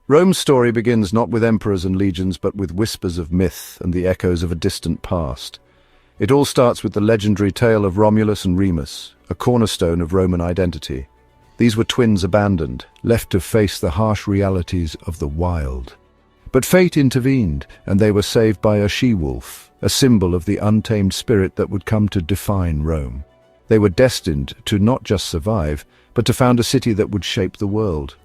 Rome's story begins not with emperors and legions, but with whispers of myth and the echoes of a distant past. It all starts with the legendary tale of Romulus and Remus, a cornerstone of Roman identity. These were twins abandoned, left to face the harsh realities of the wild. But fate intervened, and they were saved by a she-wolf, a symbol of the untamed spirit that would come to define Rome. They were destined to not just survive, but to found a city that would shape the world.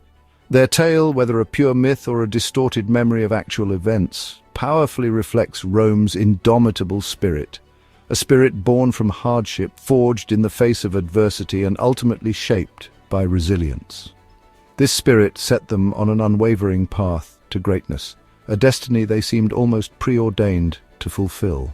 Their tale, whether a pure myth or a distorted memory of actual events, powerfully reflects Rome's indomitable spirit, a spirit born from hardship, forged in the face of adversity, and ultimately shaped by resilience. This spirit set them on an unwavering path to greatness, a destiny they seemed almost preordained to fulfill.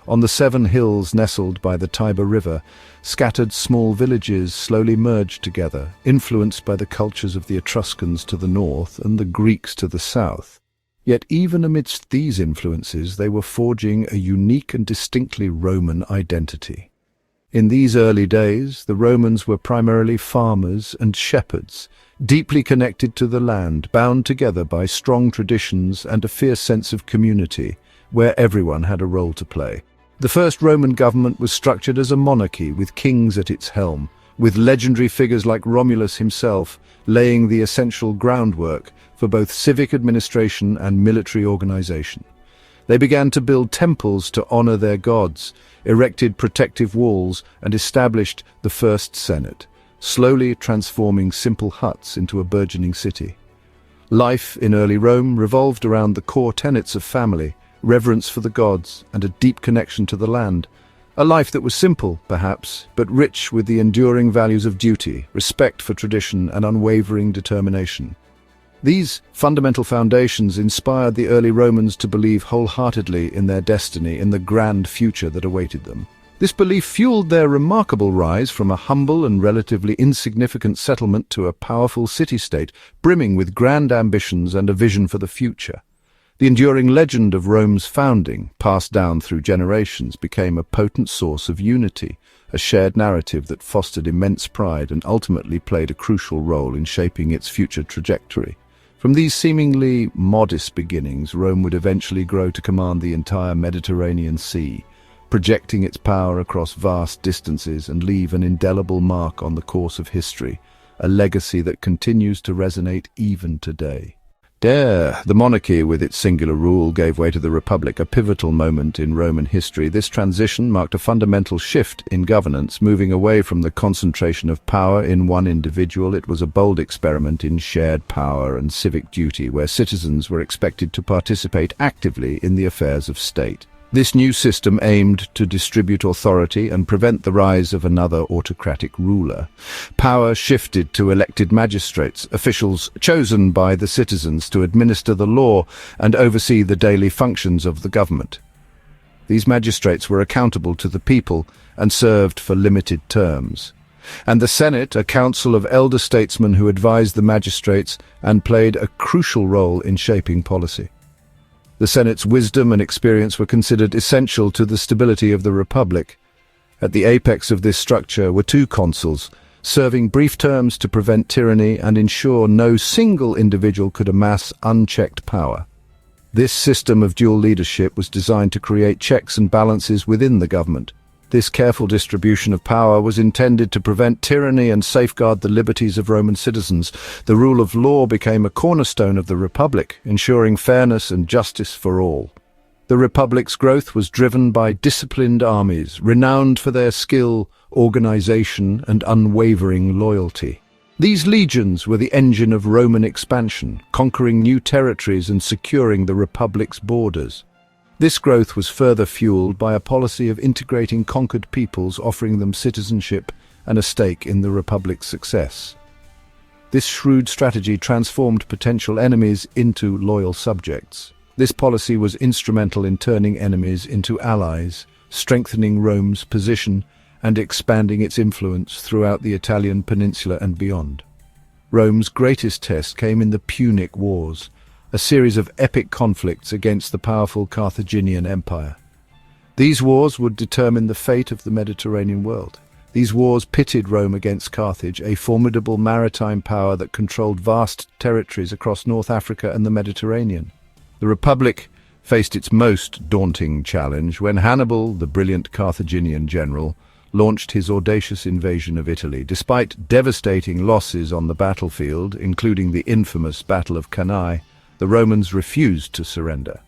On the 7 hills nestled by the Tiber River, scattered small villages slowly merged together, influenced by the cultures of the Etruscans to the north and the Greeks to the south. Yet even amidst these influences, they were forging a unique and distinctly Roman identity. In these early days, the Romans were primarily farmers and shepherds, deeply connected to the land, bound together by strong traditions and a fierce sense of community, where everyone had a role to play. The first Roman government was structured as a monarchy, with kings at its helm, with legendary figures like Romulus himself laying the essential groundwork for both civic administration and military organization. They began to build temples to honor their gods, erected protective walls, and established the first Senate, slowly transforming simple huts into a burgeoning city. Life in early Rome revolved around the core tenets of family, reverence for the gods, and a deep connection to the land. A life that was simple, perhaps, but rich with the enduring values of duty, respect for tradition, and unwavering determination. These fundamental foundations inspired the early Romans to believe wholeheartedly in their destiny, in the grand future that awaited them. This belief fueled their remarkable rise from a humble and relatively insignificant settlement to a powerful city-state, brimming with grand ambitions and a vision for the future. The enduring legend of Rome's founding, passed down through generations, became a potent source of unity, a shared narrative that fostered immense pride and ultimately played a crucial role in shaping its future trajectory. From these seemingly modest beginnings, Rome would eventually grow to command the entire Mediterranean Sea, projecting its power across vast distances and leave an indelible mark on the course of history, a legacy that continues to resonate even today. The monarchy, with its singular rule, gave way to the Republic, a pivotal moment in Roman history. This transition marked a fundamental shift in governance, moving away from the concentration of power in one individual. It was a bold experiment in shared power and civic duty, where citizens were expected to participate actively in the affairs of state. This new system aimed to distribute authority and prevent the rise of another autocratic ruler. Power shifted to elected magistrates, officials chosen by the citizens to administer the law and oversee the daily functions of the government. These magistrates were accountable to the people and served for limited terms. And the Senate, a council of elder statesmen who advised the magistrates and played a crucial role in shaping policy. The Senate's wisdom and experience were considered essential to the stability of the Republic. At the apex of this structure were 2 consuls, serving brief terms to prevent tyranny and ensure no single individual could amass unchecked power. This system of dual leadership was designed to create checks and balances within the government. This careful distribution of power was intended to prevent tyranny and safeguard the liberties of Roman citizens. The rule of law became a cornerstone of the Republic, ensuring fairness and justice for all. The Republic's growth was driven by disciplined armies, renowned for their skill, organization, and unwavering loyalty. These legions were the engine of Roman expansion, conquering new territories and securing the Republic's borders. This growth was further fueled by a policy of integrating conquered peoples, offering them citizenship and a stake in the Republic's success. This shrewd strategy transformed potential enemies into loyal subjects. This policy was instrumental in turning enemies into allies, strengthening Rome's position and expanding its influence throughout the Italian peninsula and beyond. Rome's greatest test came in the Punic Wars, a series of epic conflicts against the powerful Carthaginian Empire. These wars would determine the fate of the Mediterranean world. These wars pitted Rome against Carthage, a formidable maritime power that controlled vast territories across North Africa and the Mediterranean. The Republic faced its most daunting challenge when Hannibal, the brilliant Carthaginian general, launched his audacious invasion of Italy. Despite devastating losses on the battlefield, including the infamous Battle of Cannae, the Romans refused to surrender.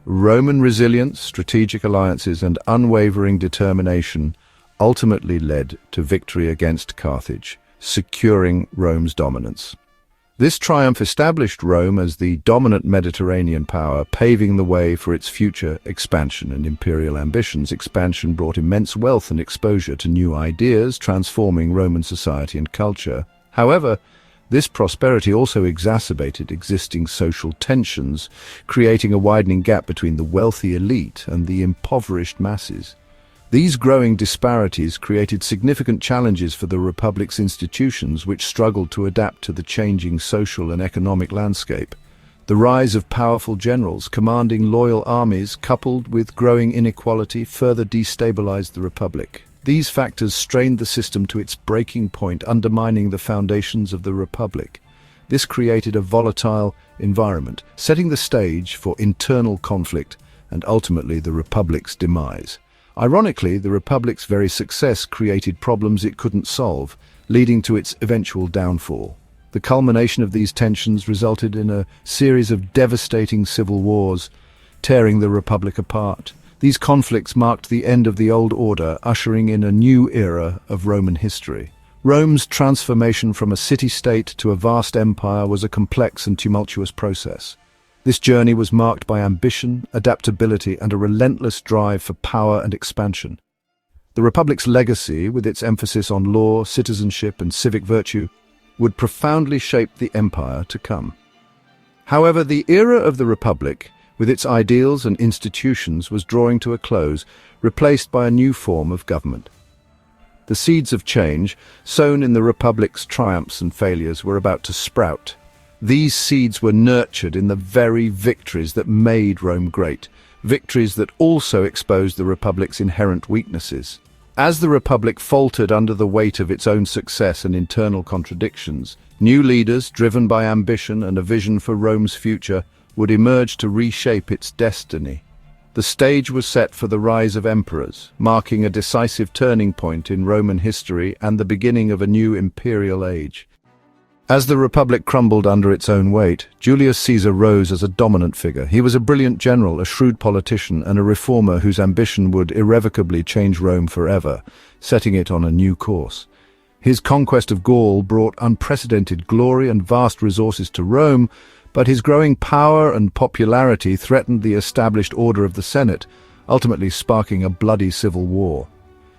Roman resilience, strategic alliances, and unwavering determination ultimately led to victory against Carthage, securing Rome's dominance. This triumph established Rome as the dominant Mediterranean power, paving the way for its future expansion and imperial ambitions. Expansion brought immense wealth and exposure to new ideas, transforming Roman society and culture. However, this prosperity also exacerbated existing social tensions, creating a widening gap between the wealthy elite and the impoverished masses. These growing disparities created significant challenges for the Republic's institutions, which struggled to adapt to the changing social and economic landscape. The rise of powerful generals commanding loyal armies, coupled with growing inequality, further destabilized the Republic. These factors strained the system to its breaking point, undermining the foundations of the Republic. This created a volatile environment, setting the stage for internal conflict and ultimately the Republic's demise. Ironically, the Republic's very success created problems it couldn't solve, leading to its eventual downfall. The culmination of these tensions resulted in a series of devastating civil wars, tearing the Republic apart. These conflicts marked the end of the old order, ushering in a new era of Roman history. Rome's transformation from a city-state to a vast empire was a complex and tumultuous process. This journey was marked by ambition, adaptability, and a relentless drive for power and expansion. The Republic's legacy, with its emphasis on law, citizenship, and civic virtue, would profoundly shape the empire to come. However, the era of the Republic, with its ideals and institutions, was drawing to a close, replaced by a new form of government. The seeds of change, sown in the Republic's triumphs and failures, were about to sprout. These seeds were nurtured in the very victories that made Rome great, victories that also exposed the Republic's inherent weaknesses. As the Republic faltered under the weight of its own success and internal contradictions, new leaders, driven by ambition and a vision for Rome's future, would emerge to reshape its destiny. The stage was set for the rise of emperors, marking a decisive turning point in Roman history and the beginning of a new imperial age. As the Republic crumbled under its own weight, Julius Caesar rose as a dominant figure. He was a brilliant general, a shrewd politician, and a reformer whose ambition would irrevocably change Rome forever, setting it on a new course. His conquest of Gaul brought unprecedented glory and vast resources to Rome, but his growing power and popularity threatened the established order of the Senate, ultimately sparking a bloody civil war.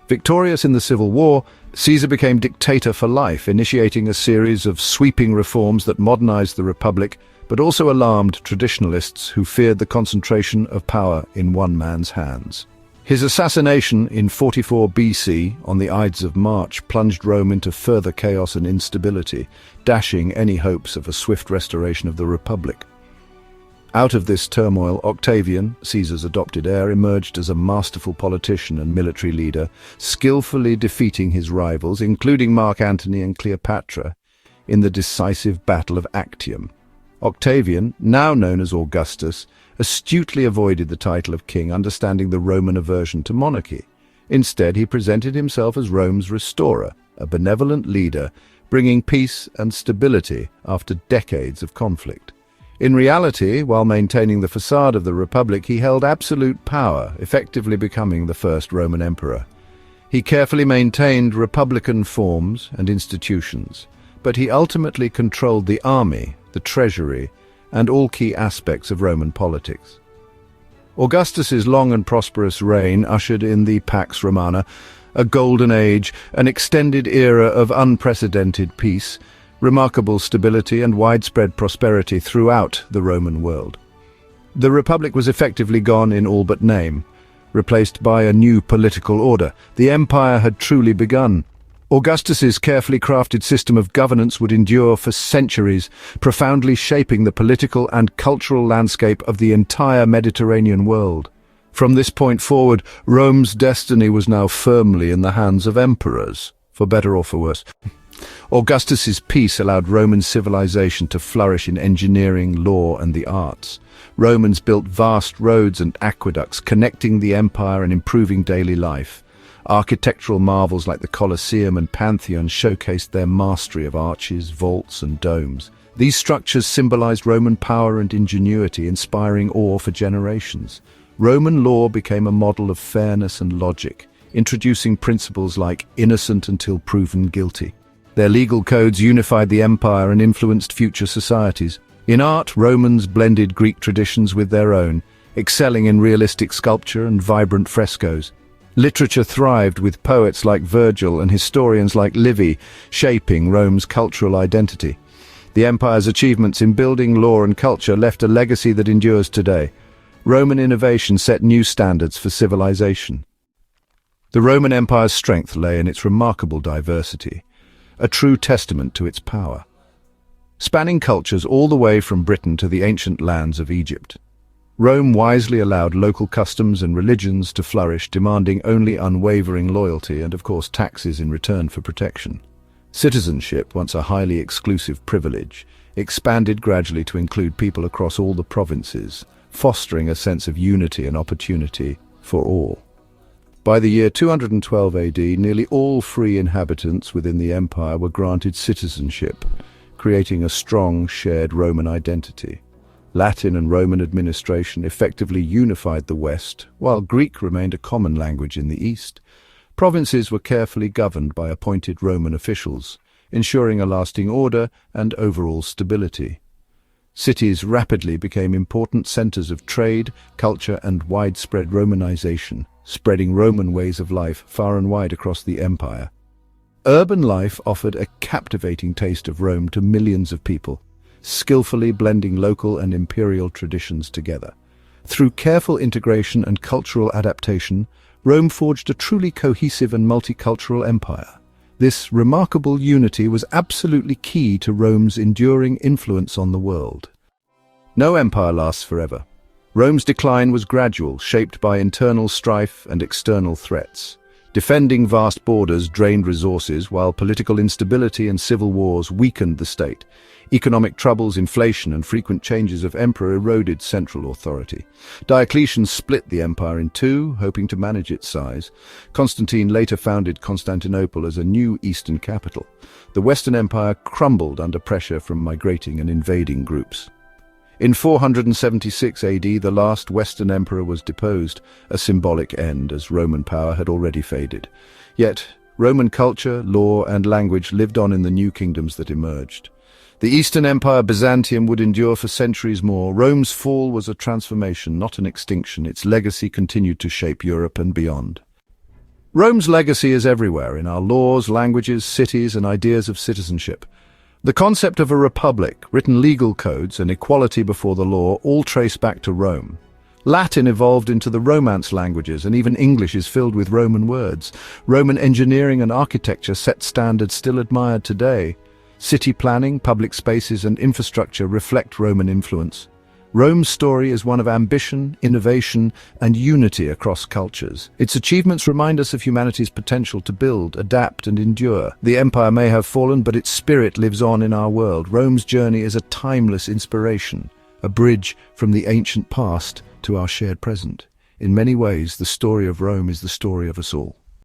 Victorious in the civil war, Caesar became dictator for life, initiating a series of sweeping reforms that modernized the Republic, but also alarmed traditionalists who feared the concentration of power in one man's hands. His assassination in 44 BC on the Ides of March plunged Rome into further chaos and instability, dashing any hopes of a swift restoration of the Republic. Out of this turmoil, Octavian, Caesar's adopted heir, emerged as a masterful politician and military leader, skillfully defeating his rivals, including Mark Antony and Cleopatra, in the decisive Battle of Actium. Octavian, now known as Augustus, astutely avoided the title of king, understanding the Roman aversion to monarchy. Instead, he presented himself as Rome's restorer, a benevolent leader, bringing peace and stability after decades of conflict. In reality, while maintaining the facade of the Republic, he held absolute power, effectively becoming the first Roman emperor. He carefully maintained republican forms and institutions, but he ultimately controlled the army, the treasury, and all key aspects of Roman politics. Augustus's long and prosperous reign ushered in the Pax Romana, a golden age, an extended era of unprecedented peace, remarkable stability and widespread prosperity throughout the Roman world. The Republic was effectively gone in all but name, replaced by a new political order. The empire had truly begun. Augustus's carefully crafted system of governance would endure for centuries, profoundly shaping the political and cultural landscape of the entire Mediterranean world. From this point forward, Rome's destiny was now firmly in the hands of emperors. for better or for worse. Augustus's peace allowed Roman civilization to flourish in engineering, law, and the arts. Romans built vast roads and aqueducts, connecting the empire and improving daily life. Architectural marvels like the Colosseum and Pantheon showcased their mastery of arches, vaults, and domes. These structures symbolized Roman power and ingenuity, inspiring awe for generations. Roman law became a model of fairness and logic, introducing principles like innocent until proven guilty. Their legal codes unified the empire and influenced future societies. In art, Romans blended Greek traditions with their own, excelling in realistic sculpture and vibrant frescoes. Literature thrived with poets like Virgil and historians like Livy, shaping Rome's cultural identity. The empire's achievements in building, law, and culture left a legacy that endures today. Roman innovation set new standards for civilization. The Roman Empire's strength lay in its remarkable diversity, a true testament to its power. Spanning cultures all the way from Britain to the ancient lands of Egypt, Rome wisely allowed local customs and religions to flourish, demanding only unwavering loyalty and, of course, taxes in return for protection. Citizenship, once a highly exclusive privilege, expanded gradually to include people across all the provinces, fostering a sense of unity and opportunity for all. By the year 212 AD, nearly all free inhabitants within the empire were granted citizenship, creating a strong shared Roman identity. Latin and Roman administration effectively unified the West, while Greek remained a common language in the East. Provinces were carefully governed by appointed Roman officials, ensuring a lasting order and overall stability. Cities rapidly became important centers of trade, culture, and widespread Romanization, spreading Roman ways of life far and wide across the empire. Urban life offered a captivating taste of Rome to millions of people, skillfully blending local and imperial traditions together. Through careful integration and cultural adaptation, Rome forged a truly cohesive and multicultural empire. This remarkable unity was absolutely key to Rome's enduring influence on the world. No empire lasts forever. Rome's decline was gradual, shaped by internal strife and external threats. Defending vast borders drained resources, while political instability and civil wars weakened the state. Economic troubles, inflation, and frequent changes of emperor eroded central authority. Diocletian split the empire in two, hoping to manage its size. Constantine later founded Constantinople as a new eastern capital. The Western Empire crumbled under pressure from migrating and invading groups. In 476 AD, the last Western emperor was deposed, a symbolic end as Roman power had already faded. Yet, Roman culture, law, and language lived on in the new kingdoms that emerged. The Eastern Empire, Byzantium, would endure for centuries more. Rome's fall was a transformation, not an extinction. Its legacy continued to shape Europe and beyond. Rome's legacy is everywhere, in our laws, languages, cities, and ideas of citizenship. The concept of a republic, written legal codes, and equality before the law all trace back to Rome. Latin evolved into the Romance languages, and even English is filled with Roman words. Roman engineering and architecture set standards still admired today. City planning, public spaces, and infrastructure reflect Roman influence. Rome's story is one of ambition, innovation, and unity across cultures. Its achievements remind us of humanity's potential to build, adapt, and endure. The empire may have fallen, but its spirit lives on in our world. Rome's journey is a timeless inspiration, a bridge from the ancient past to our shared present. In many ways, the story of Rome is the story of us all.